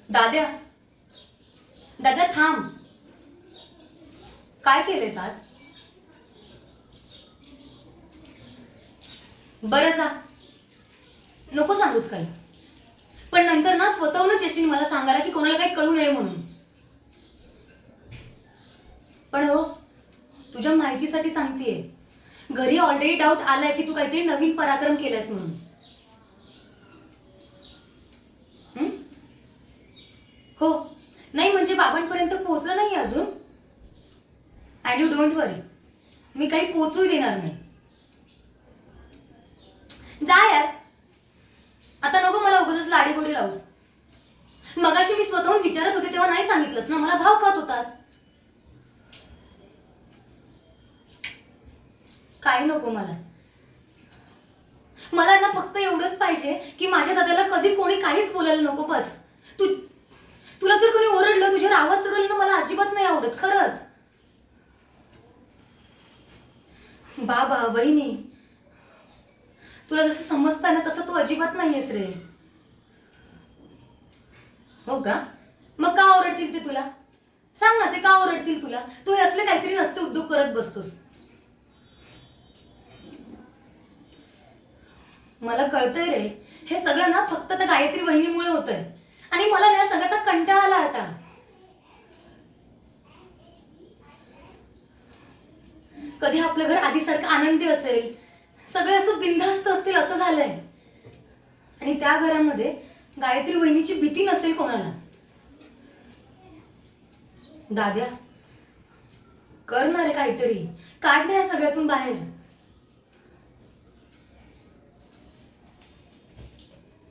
दाद्या, दाद्या थांब. काय केलेस आज? बरं जा, नको सांगूस काही. पण नंतर ना स्वतःहूनच येशील मला सांगायला की कोणाला काही कळू नये म्हणून. पण हो, तुझ्या माहितीसाठी सांगतेय, घरी ऑलरेडी डाऊट आलाय की तू काहीतरी नवीन पराक्रम केलायस म्हणून. हो, नाही म्हणजे बाबांपर्यंत पोहोचलं नाही अजून. अँड यू डोंट वरी, मी काही पोचू देणार नाही. जा यार, आता नको मला उगाचच लाडीगोडी लावूस. मगाशी मी स्वतःहून विचारत होते तेव्हा नाही सांगितलंस ना, मला भाव खात होतास. काही नको मला. मला ना फक्त एवढंच पाहिजे की माझ्या दादाला कधी कोणी काहीच बोलायला नको. बस. तुला जर कोणी ओरडलं, तुझ्यावर आवाज चढवला ना, मला अजिबात नाही आवडत खरंच. बाबा, वहिनी, तुला जसं समजतं ना तसं तू अजिबात नाहीयेस रे. हो का? मग का ओरडतील ते तुला? सांग ना, ते का ओरडतील तुला? तू हे असले काहीतरी नसते उद्योग करत बसतोस. मला कळतंय रे, हे सगळं ना फक्त त्या गायत्री वहिनीमुळे होतंय. आणि मला ना सगळ्याचा कंटाळा आला आता. कधी आपलं घर आधीसारखं आनंदी असेल, सगळे असं बिनधास्त असतील असं झालंय. आणि त्या घरामध्ये गायत्री वहिनीची भीती नसेल कोणाला. दाद्या, कर ना रे काहीतरी, काढ ना या सगळ्यातून बाहेर.